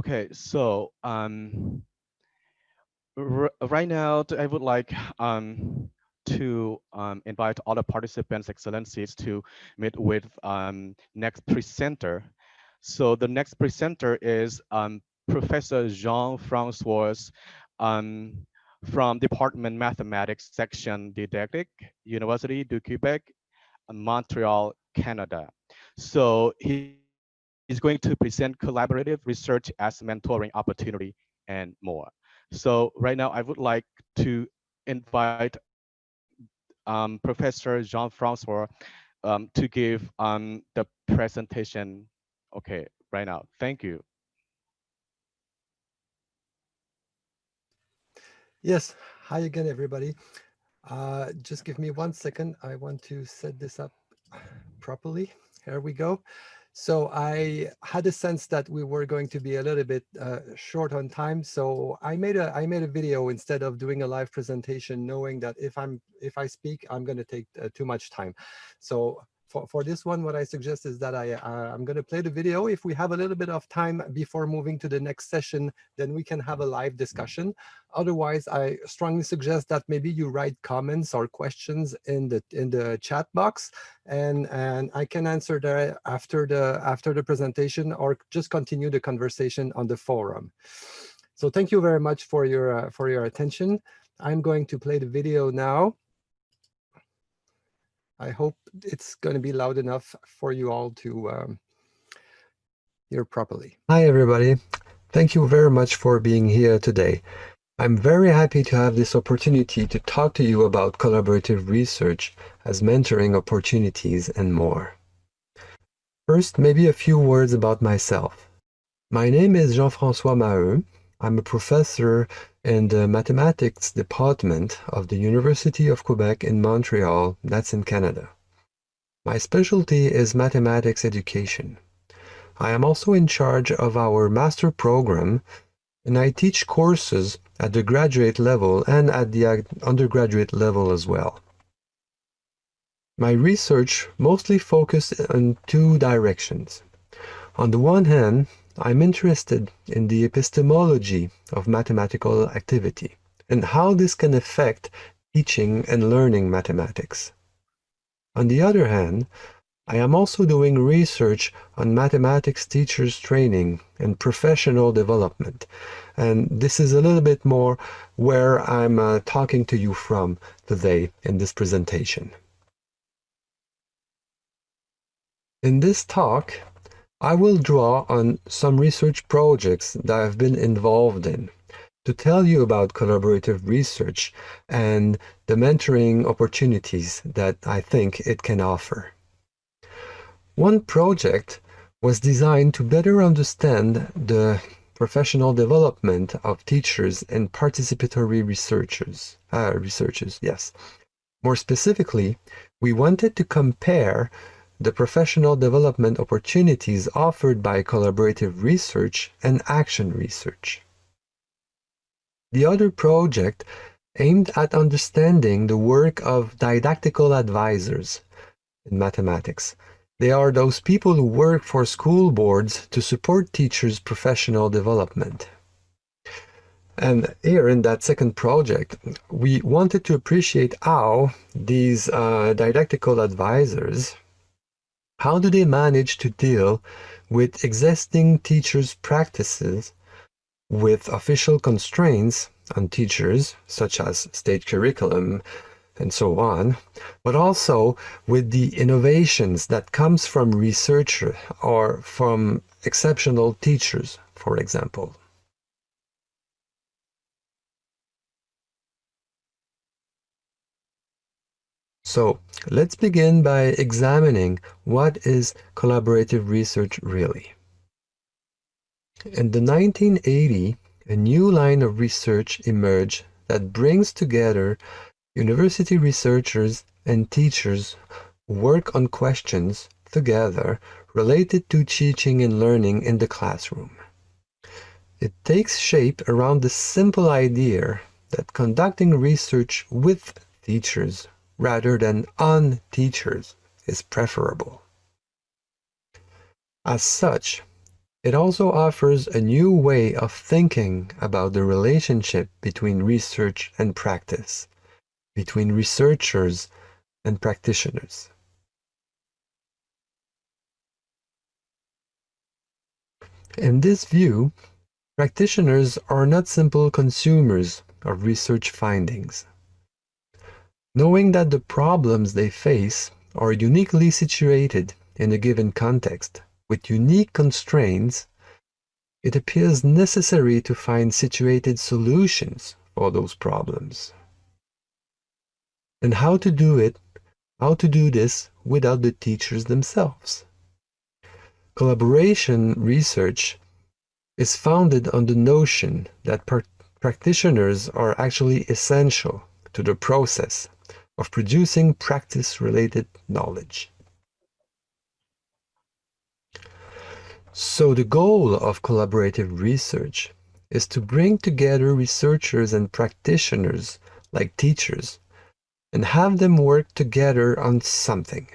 Okay, so right now I would like to invite all the participants, excellencies, to meet with next presenter. So the next presenter is Professor Jean-Francois um, from Department Mathematics Section Didactique, University du Québec, Montreal, Canada. So he's going to present collaborative research as mentoring opportunity and more. So right now I would like to invite Professor Jean-Francois to give the presentation. Okay, right now. Thank you. Yes, hi again, everybody. Just give me 1 second. I want to set this up properly. Here we go. So I had a sense that we were going to be a little bit short on time. So I made a video instead of doing a live presentation, knowing that if I speak, I'm going to take too much time. So for this one, what I suggest is that I'm going to play the video. If we have a little bit of time before moving to the next session, then we can have a live discussion. Otherwise, I strongly suggest that maybe you write comments or questions in the chat box, and I can answer there after the presentation, or just continue the conversation on the forum. So thank you very much for your attention. I'm going to play the video now. I hope it's going to be loud enough for you all to hear properly. Hi, everybody. Thank you very much for being here today. I'm very happy to have this opportunity to talk to you about collaborative research as mentoring opportunities and more. First, maybe a few words about myself. My name is Jean-Francois Maheux. I'm a professor in the mathematics department of the University of Quebec in Montreal, that's in Canada. My specialty is mathematics education. I am also in charge of our master program, and I teach courses at the graduate level and at the undergraduate level as well. My research mostly focused on two directions. On the one hand, I'm interested in the epistemology of mathematical activity and how this can affect teaching and learning mathematics. On the other hand, I am also doing research on mathematics teachers training and professional development, and this is a little bit more where I'm talking to you from today in this presentation. In this talk, I will draw on some research projects that I've been involved in to tell you about collaborative research and the mentoring opportunities that I think it can offer. One project was designed to better understand the professional development of teachers and participatory researchers. Yes. More specifically, we wanted to compare the professional development opportunities offered by collaborative research and action research. The other project aimed at understanding the work of didactical advisors in mathematics. They are those people who work for school boards to support teachers' professional development. And here in that second project, we wanted to appreciate how these didactical advisors, how do they manage to deal with existing teachers' practices with official constraints on teachers, such as state curriculum and so on, but also with the innovations that comes from researchers or from exceptional teachers, for example. So let's begin by examining what is collaborative research really. In the 1980s, a new line of research emerged that brings together university researchers and teachers who work on questions together related to teaching and learning in the classroom. It takes shape around the simple idea that conducting research with teachers rather than on teachers is preferable. As such, It also offers a new way of thinking about the relationship between research and practice, between researchers and practitioners. In this view, practitioners are not simple consumers of research findings. Knowing that the problems they face are uniquely situated in a given context, with unique constraints, it appears necessary to find situated solutions for those problems. And how to do this without the teachers themselves. Collaboration research is founded on the notion that practitioners are actually essential to the process of producing practice-related knowledge. So the goal of collaborative research is to bring together researchers and practitioners, like teachers, and have them work together on something,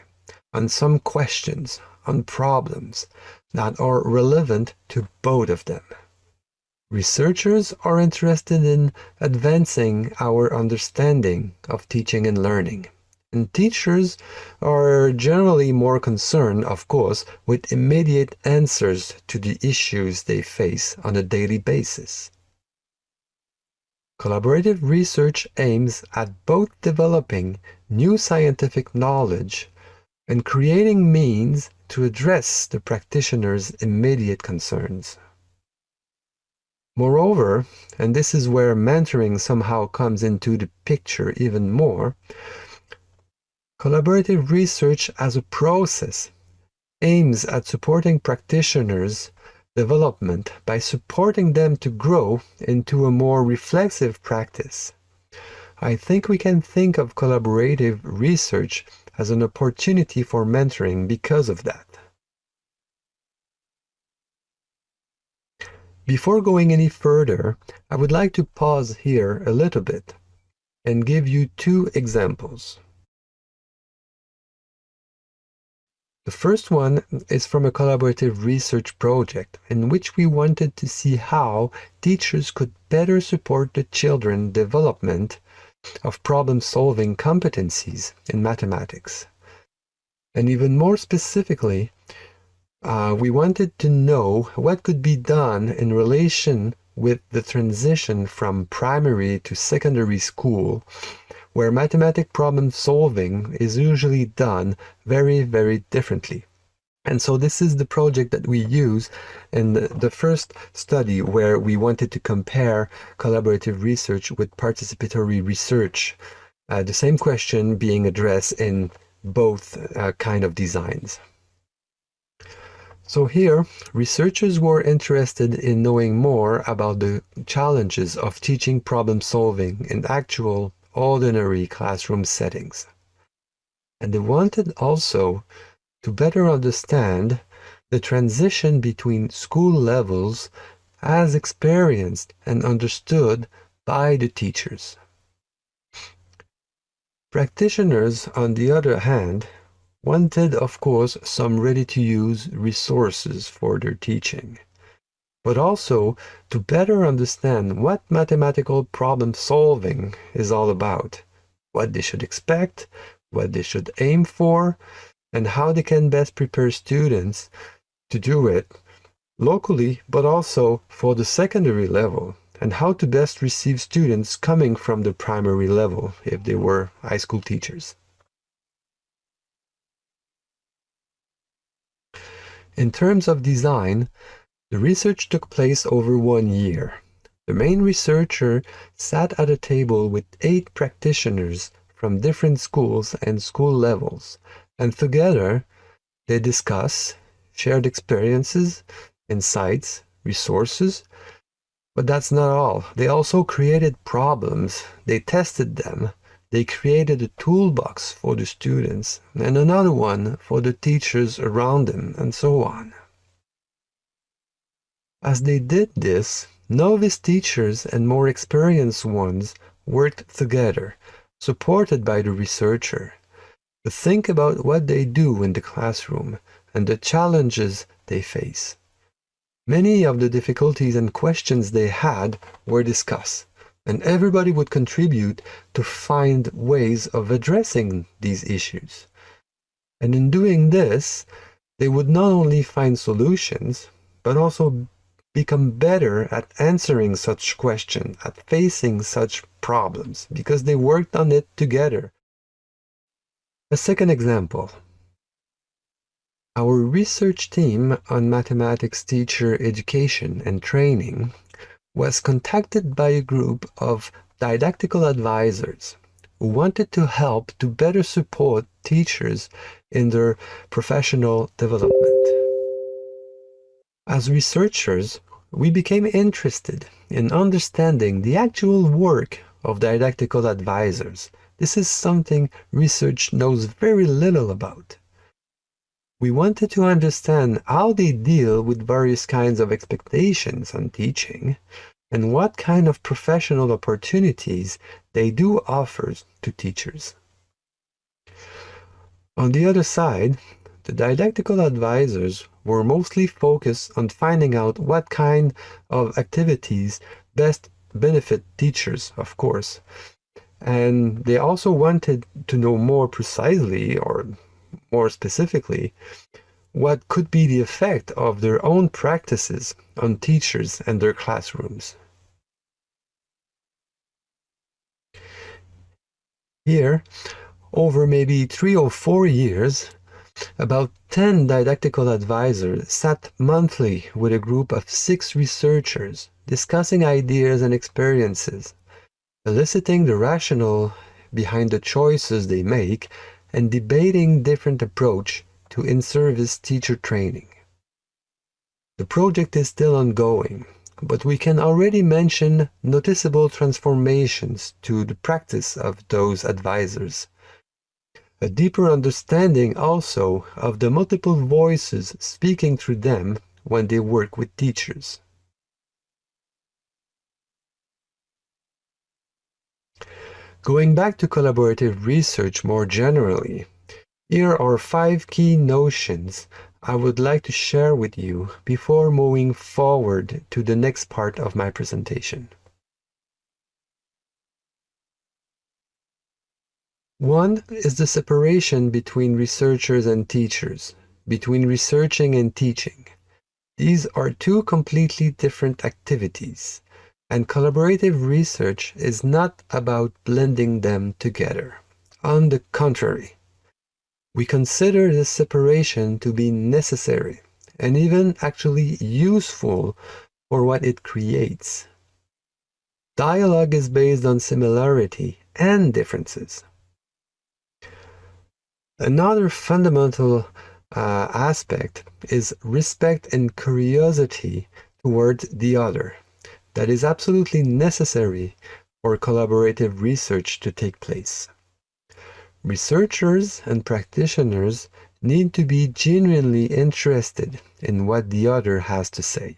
on some questions, on problems that are relevant to both of them. Researchers are interested in advancing our understanding of teaching and learning. And teachers are generally more concerned, of course, with immediate answers to the issues they face on a daily basis. Collaborative research aims at both developing new scientific knowledge and creating means to address the practitioner's immediate concerns. Moreover, and this is where mentoring somehow comes into the picture even more, collaborative research as a process aims at supporting practitioners' development by supporting them to grow into a more reflexive practice. I think we can think of collaborative research as an opportunity for mentoring because of that. Before going any further, I would like to pause here a little bit and give you two examples. The first one is from a collaborative research project in which we wanted to see how teachers could better support the children's development of problem-solving competencies in mathematics. And even more specifically, we wanted to know what could be done in relation with the transition from primary to secondary school, where mathematic problem solving is usually done very, very differently. And so this is the project that we use in the first study where we wanted to compare collaborative research with participatory research, the same question being addressed in both kind of designs. So here, researchers were interested in knowing more about the challenges of teaching problem solving in actual, ordinary classroom settings. And they wanted also to better understand the transition between school levels as experienced and understood by the teachers. Practitioners, on the other hand, wanted, of course, some ready-to-use resources for their teaching, but also to better understand what mathematical problem solving is all about, what they should expect, what they should aim for, and how they can best prepare students to do it locally, but also for the secondary level, and how to best receive students coming from the primary level if they were high school teachers. In terms of design, the research took place over 1 year. The main researcher sat at a table with 8 practitioners from different schools and school levels, and together they discussed, shared experiences, insights, resources. But that's not all. They also created problems. They tested them. They created a toolbox for the students and another one for the teachers around them, and so on. As they did this, novice teachers and more experienced ones worked together, supported by the researcher, to think about what they do in the classroom and the challenges they face. Many of the difficulties and questions they had were discussed, and everybody would contribute to find ways of addressing these issues. And in doing this, they would not only find solutions, but also become better at answering such questions, at facing such problems, because they worked on it together. A second example. Our research team on mathematics teacher education and training was contacted by a group of didactical advisors who wanted to help to better support teachers in their professional development. As researchers, we became interested in understanding the actual work of didactical advisors. This is something research knows very little about. We wanted to understand how they deal with various kinds of expectations on teaching and what kind of professional opportunities they do offer to teachers. On the other side, the didactical advisors were mostly focused on finding out what kind of activities best benefit teachers, of course. And they also wanted to know more precisely, or more specifically, what could be the effect of their own practices on teachers and their classrooms. Here, over maybe 3 or 4 years, about 10 didactical advisors sat monthly with a group of 6 researchers, discussing ideas and experiences, eliciting the rationale behind the choices they make, and debating different approaches to in-service teacher training. The project is still ongoing, but we can already mention noticeable transformations to the practice of those advisors. A deeper understanding also of the multiple voices speaking through them when they work with teachers. Going back to collaborative research more generally, here are 5 key notions I would like to share with you before moving forward to the next part of my presentation. One is the separation between researchers and teachers, between researching and teaching. These are 2 completely different activities, and collaborative research is not about blending them together. On the contrary, we consider this separation to be necessary and even actually useful for what it creates. Dialogue is based on similarity and differences. Another fundamental aspect is respect and curiosity towards the other that is absolutely necessary for collaborative research to take place. Researchers and practitioners need to be genuinely interested in what the other has to say.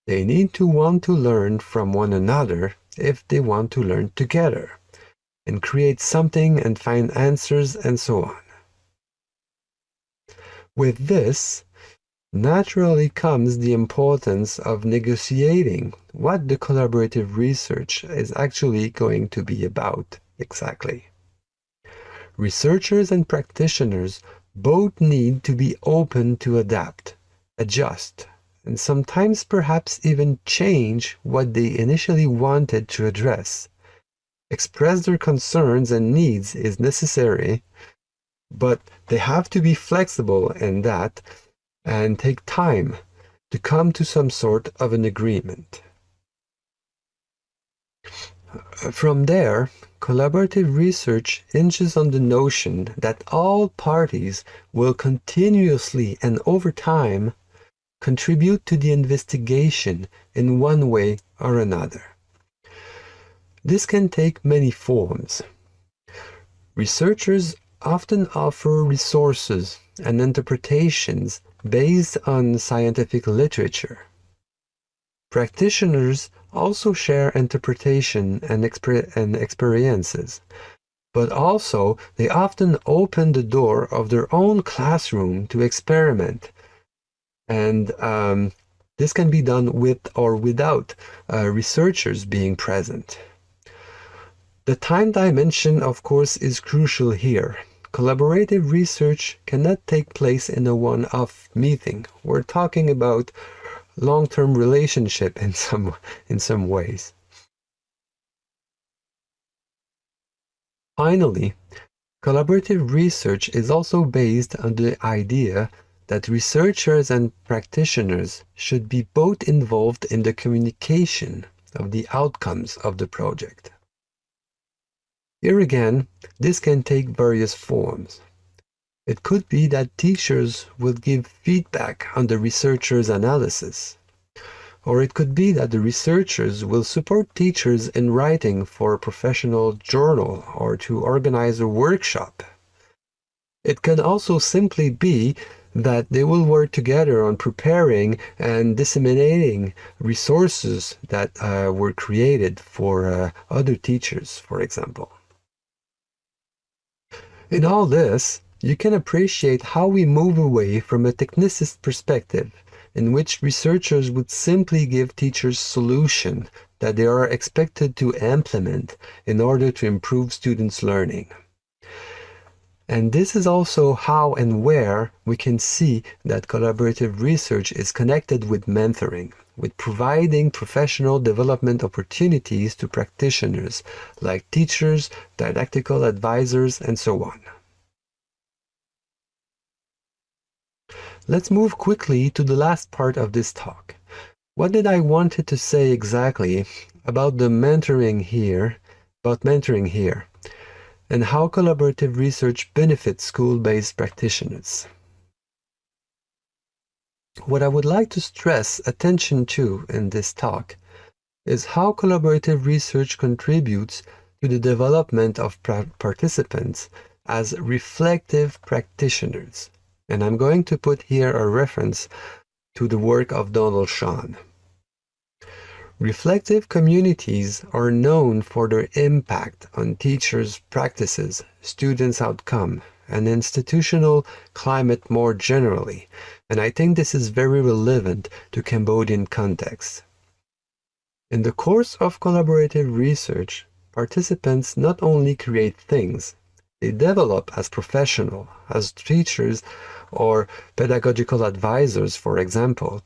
They need to want to learn from one another if they want to learn together, and create something and find answers and so on. With this, naturally comes the importance of negotiating what the collaborative research is actually going to be about exactly. Researchers and practitioners both need to be open to adapt, adjust, and sometimes perhaps even change what they initially wanted to address. Express their concerns and needs is necessary, but they have to be flexible in that and take time to come to some sort of an agreement. From there, collaborative research hinges on the notion that all parties will continuously and over time contribute to the investigation in one way or another. This can take many forms. Researchers often offer resources and interpretations based on scientific literature. Practitioners also share interpretation and experiences, but also they often open the door of their own classroom to experiment and This can be done with or without researchers being present. The time dimension, of course, is crucial here. Collaborative research cannot take place in a one-off meeting. We're talking about long-term relationship in some ways. Finally, collaborative research is also based on the idea that researchers and practitioners should be both involved in the communication of the outcomes of the project. Here again, this can take various forms. It could be that teachers will give feedback on the researcher's analysis, or it could be that the researchers will support teachers in writing for a professional journal or to organize a workshop. It can also simply be that they will work together on preparing and disseminating resources that were created for other teachers, for example. In all this, you can appreciate how we move away from a technicist perspective in which researchers would simply give teachers solutions that they are expected to implement in order to improve students' learning. And this is also how and where we can see that collaborative research is connected with mentoring, with providing professional development opportunities to practitioners like teachers, didactical advisors, and so on. Let's move quickly to the last part of this talk. What did I wanted to say exactly about mentoring here, and how collaborative research benefits school-based practitioners? What I would like to stress attention to in this talk is how collaborative research contributes to the development of participants as reflective practitioners. And I'm going to put here a reference to the work of Donald Shawn. Reflective communities are known for their impact on teachers' practices, students' outcome, and institutional climate more generally, and I think this is very relevant to Cambodian context. In the course of collaborative research, participants not only create things, they develop as professionals, as teachers or pedagogical advisors, for example,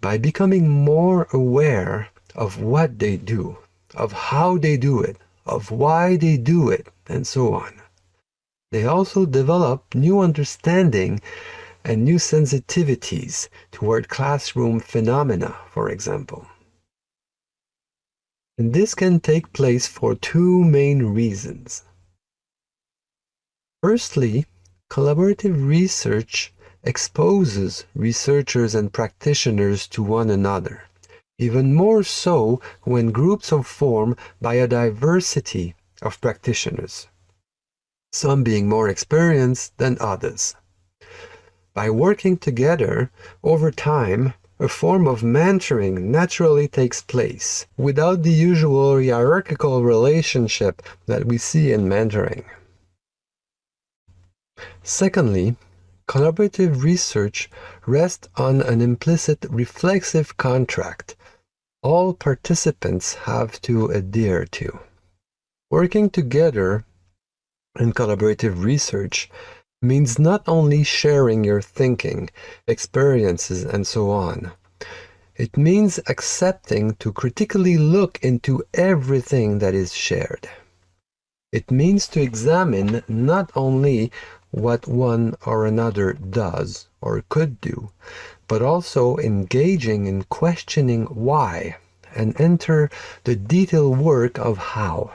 by becoming more aware of what they do, of how they do it, of why they do it, and so on. They also develop new understanding and new sensitivities toward classroom phenomena, for example. And this can take place for two main reasons. Firstly, collaborative research exposes researchers and practitioners to one another, even more so when groups are formed by a diversity of practitioners, some being more experienced than others. By working together over time, a form of mentoring naturally takes place without the usual hierarchical relationship that we see in mentoring. Secondly, collaborative research rests on an implicit reflexive contract all participants have to adhere to. Working together in collaborative research means not only sharing your thinking, experiences, and so on. It means accepting to critically look into everything that is shared. It means to examine not only what one or another does or could do, but also engaging in questioning why and enter the detailed work of how.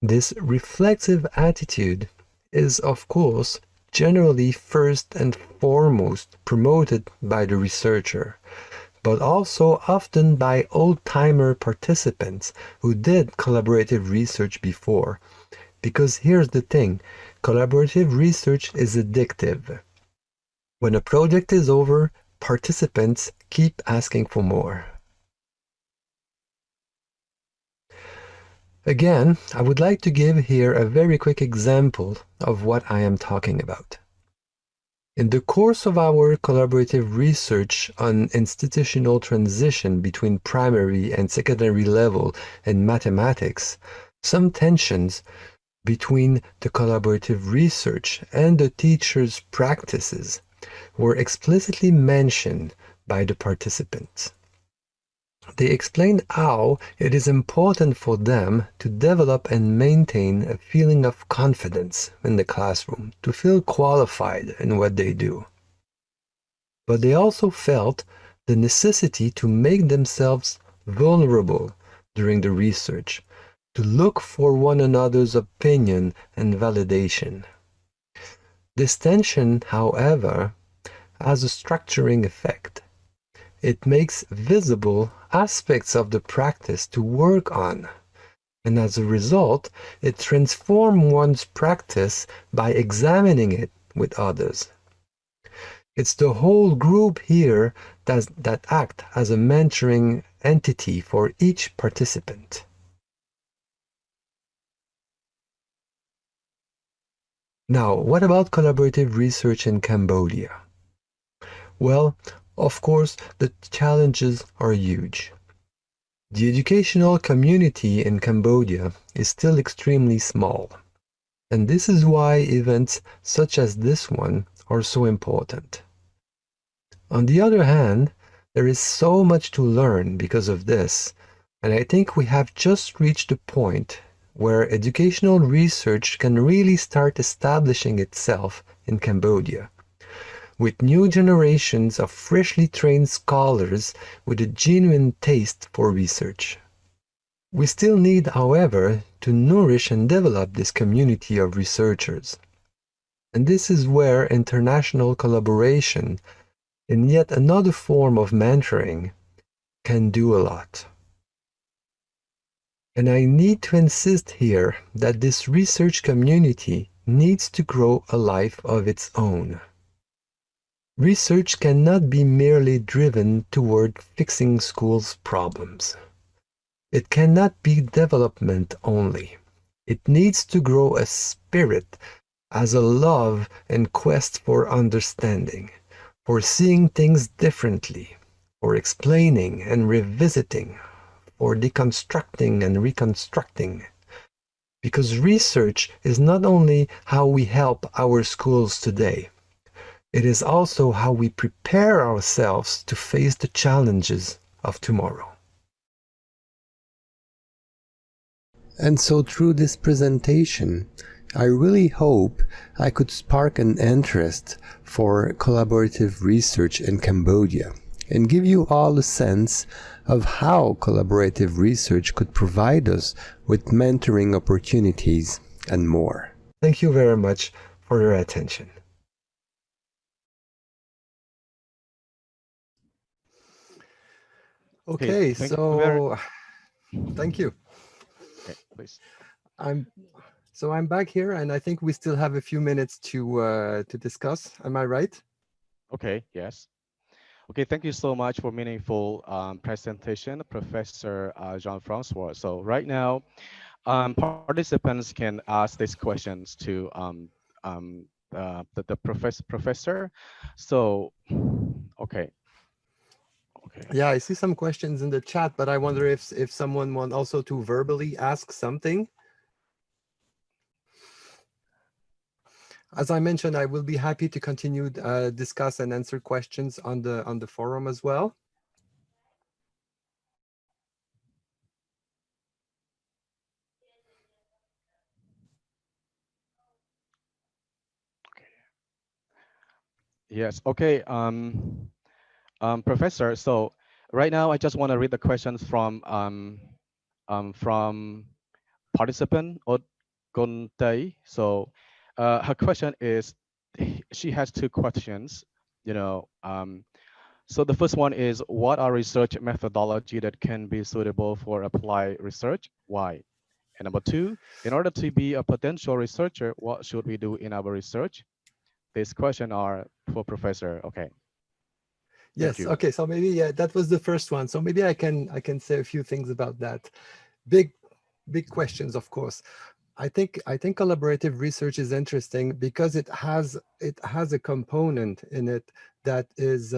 This reflexive attitude is, of course, generally first and foremost promoted by the researcher, but also often by old-timer participants who did collaborative research before. Because here's the thing, collaborative research is addictive. When a project is over, participants keep asking for more. Again, I would like to give here a very quick example of what I am talking about. In the course of our collaborative research on institutional transition between primary and secondary level in mathematics, some tensions between the collaborative research and the teacher's practices were explicitly mentioned by the participants. They explained how it is important for them to develop and maintain a feeling of confidence in the classroom, to feel qualified in what they do. But they also felt the necessity to make themselves vulnerable during the research, to look for one another's opinion and validation. This tension, however, has a structuring effect. It makes visible aspects of the practice to work on, and as a result, it transforms one's practice by examining it with others. It's the whole group here that act as a mentoring entity for each participant. Now, what about collaborative research in Cambodia? Well, of course, the challenges are huge. The educational community in Cambodia is still extremely small, and this is why events such as this one are so important. On the other hand, there is so much to learn because of this, and I think we have just reached a point where educational research can really start establishing itself in Cambodia, with new generations of freshly trained scholars with a genuine taste for research. We still need, however, to nourish and develop this community of researchers. And this is where international collaboration, in yet another form of mentoring, can do a lot. And I need to insist here that this research community needs to grow a life of its own. Research cannot be merely driven toward fixing schools' problems. It cannot be development only. It needs to grow a spirit as a love and quest for understanding, for seeing things differently, for explaining and revisiting, for deconstructing and reconstructing. Because research is not only how we help our schools today, it is also how we prepare ourselves to face the challenges of tomorrow. And so through this presentation, I really hope I could spark an interest for collaborative research in Cambodia and give you all a sense of how collaborative research could provide us with mentoring opportunities and more. Thank you very much for your attention. Okay, thank so thank you. Okay, please. I'm back here, and I think we still have a few minutes to discuss. Am I right? Okay, yes. Okay, thank you so much for meaningful presentation, Professor Jean-Francois. So right now, participants can ask these questions to the professor. So, okay, okay. Yeah, I see some questions in the chat, but I wonder if someone want also to verbally ask something. As I mentioned, I will be happy to continue discuss and answer questions on the forum as well. Yes, okay. Professor, so right now I just want to read the questions from participant Guntai. So her question is, she has two questions, you know. So the first one is, what are research methodology that can be suitable for applied research? Why? And number two, in order to be a potential researcher, what should we do in our research? These questions are for Professor. Okay. Thank Yes. you. Okay. So maybe that was the first one. So maybe I can say a few things about that. Big questions, of course. I think collaborative research is interesting because it has a component in it that is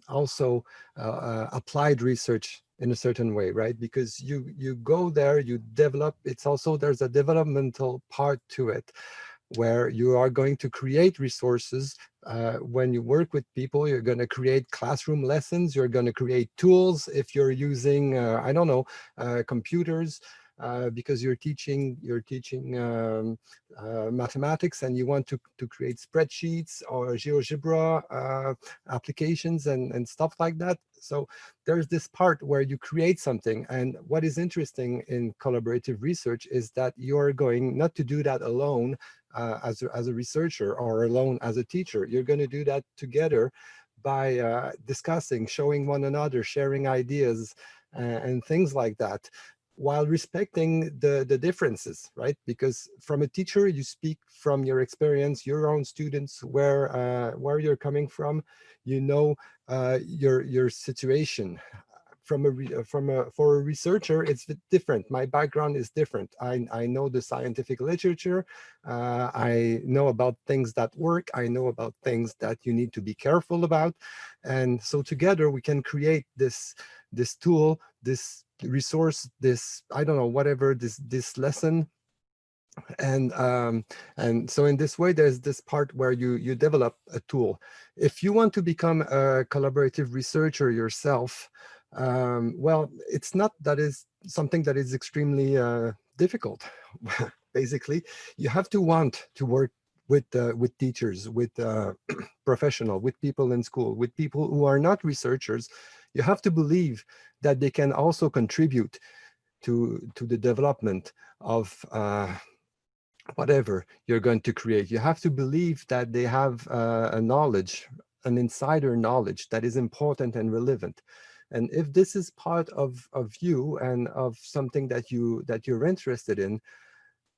also applied research in a certain way, right? Because you go there, you develop. It's also there's a developmental part to it, where you are going to create resources. When you work with people, you're going to create classroom lessons. You're going to create tools if you're using, I don't know, computers. Because you're teaching mathematics, and you want to create spreadsheets or GeoGebra applications and stuff like that. So there's this part where you create something. And what is interesting in collaborative research is that you're going not to do that alone as a researcher, or alone as a teacher. You're going to do that together by discussing, showing one another, sharing ideas, and things like that, while respecting the differences, right? Because from a teacher, you speak from your experience, your own students, where you're coming from, you know, your situation. For a researcher, it's different. My background is different. I know the scientific literature. I know about things that work. I know about things that you need to be careful about. And so together we can create this tool, this resource, this, I don't know, whatever, this lesson. and and so in this way, there's this part where you develop a tool. If you want to become a collaborative researcher yourself, well, it's not that is something that is extremely difficult. Basically, you have to want to work with teachers, with professional, with people in school, with people who are not researchers. You have to believe that they can also contribute to the development of whatever you're going to create. You have to believe that they have a knowledge, an insider knowledge that is important and relevant. And if this is part of you and of something that you're interested in,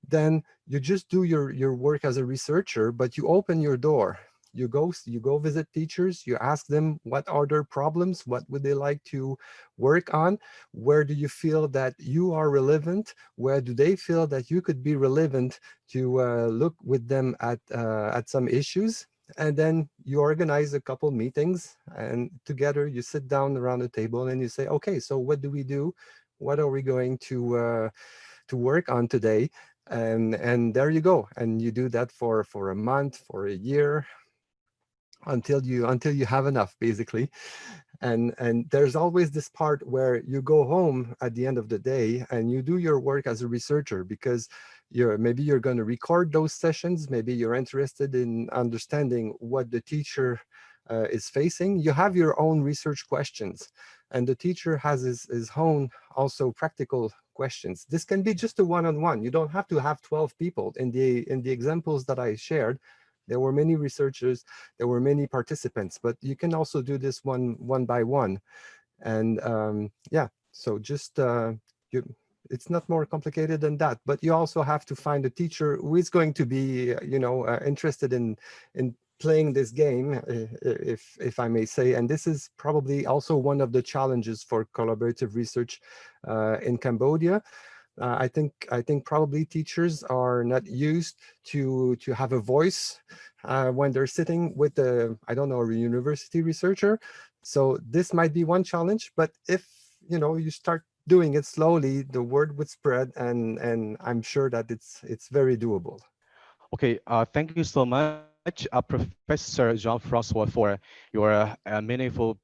then you just do your work as a researcher, but you open your door. You go visit teachers, you ask them what are their problems, what would they like to work on, where do you feel that you are relevant, where do they feel that you could be relevant to look with them at some issues. And then you organize a couple meetings, and together you sit down around the table and you say, okay, so what do we do? What are we going to work on today? And there you go, and you do that for a month, for a year, until you have enough, basically. And there's always this part where you go home at the end of the day and you do your work as a researcher, because maybe you're going to record those sessions. Maybe you're interested in understanding what the teacher is facing. You have your own research questions, and the teacher has his own also practical questions. This can be just a one-on-one. You don't have to have 12 people. In the examples that I shared, there were many researchers, there were many participants, but you can also do this one by one. And yeah, so just you, it's not more complicated than that. But you also have to find a teacher who is going to be, interested in playing this game, if I may say. And this is probably also one of the challenges for collaborative research in Cambodia. I think probably teachers are not used to have a voice when they're sitting with I don't know, a university researcher. So this might be one challenge, but if you start doing it slowly, the word would spread, and I'm sure that it's very doable. Okay, thank you so much, Professor Jean-Francois, for your meaningful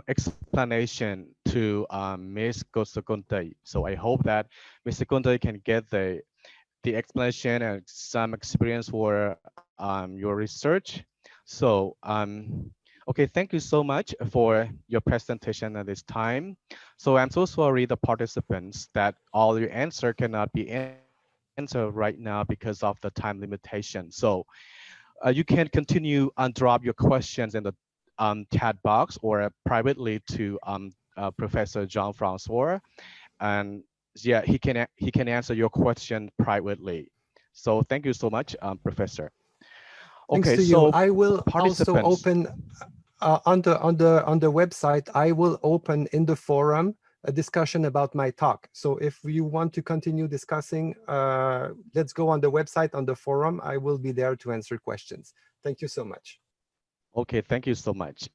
explanation to Ms. Gosagunte. So I hope that Mr. Gunte can get the explanation and some experience for your research. So, okay, thank you so much for your presentation at this time. So I'm so sorry, the participants, that all your answer cannot be answered right now because of the time limitation. So you can continue and drop your questions in the chat box or privately to Professor Jean-Francois, and yeah, he can answer your question privately. So thank you so much, Professor. Thanks Okay, to you. so I will also participants. open on the website. I will open in the forum a discussion about my talk. So if you want to continue discussing, let's go on the website, on the forum. I will be there to answer questions. Thank you so much. Okay, thank you so much.